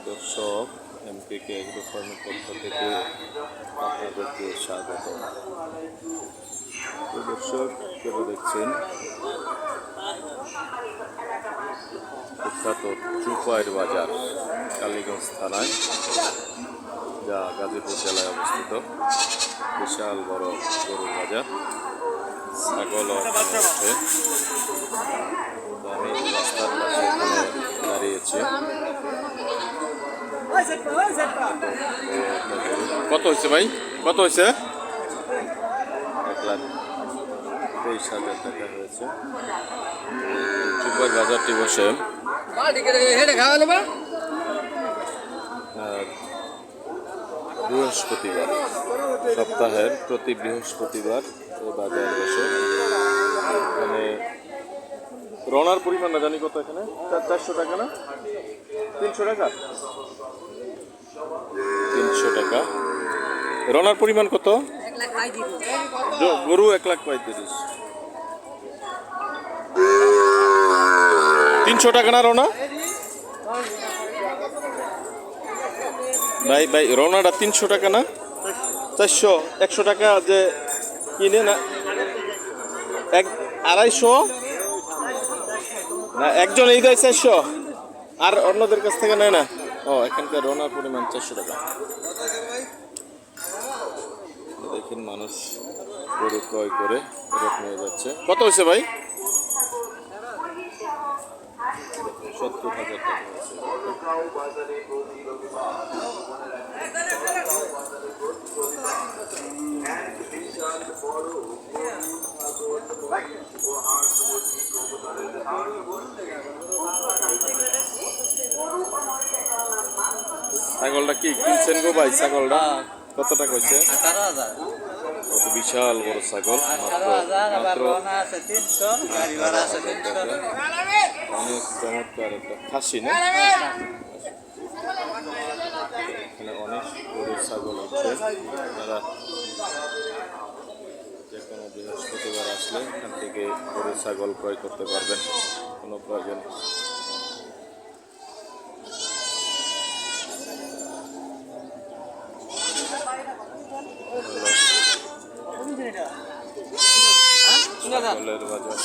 দর্শক, এমকেকে এগ্রো ফার্মের পক্ষ থেকে আপনাদেরকে স্বাগত। তো দর্শক, কেউ দেখছেন বিখ্যাত চুপাইর বাজার, কালীগঞ্জ থানায়, যা গাজীপুর জেলায় অবস্থিত। বিশাল বড় গরুর বাজার, ছাগল আছে। আমি রাস্তার পাশে এখানে দাঁড়িয়েছি। কত হয়েছে ভাই, কত হয়েছে? 1,23,000 টাকা হয়েছে। চুপাইর বাজারটি বসে বৃহস্পতিবার, সপ্তাহের প্রতি বৃহস্পতিবার এই বাজার বসে। এখানে রনার পরিমাণ না জানি কত, এখানে 400 টাকা না 300 টাকা, 300 টাকা। রনার পরিমাণ কত? গরু 1,35,000, 300 টাকা না রনা ভাই? ভাই রনাটা 300 টাকা না 400? 100 টাকা যে কিনে না, 250 না একজন এই দেয় 400, আর অন্যদের কাছ থেকে নেয় না? ও, এখানকার রনার পরিমাণ 400 টাকা। দেখেন মানুষ গরু ক্রয় করে ফেরত নিয়ে যাচ্ছে। কত হয়েছে ভাই? 70,000 টাকা হয়েছে। ছাগলটা কি কিনছেন গো ভাই? ছাগলটা কত টাকা হয়েছে? 18,000। কত বিশাল বড় ছাগল, মাত্র অনেক চমৎকার একটা খাসি না? এখানে অনেক গরু ছাগল আছে। আপনারা যে কোনো বৃহস্পতিবার আসলে এখান থেকে গরু ছাগল ক্রয় করতে পারবেন, কোনো প্রয়োজন। ছাগলের বাজার।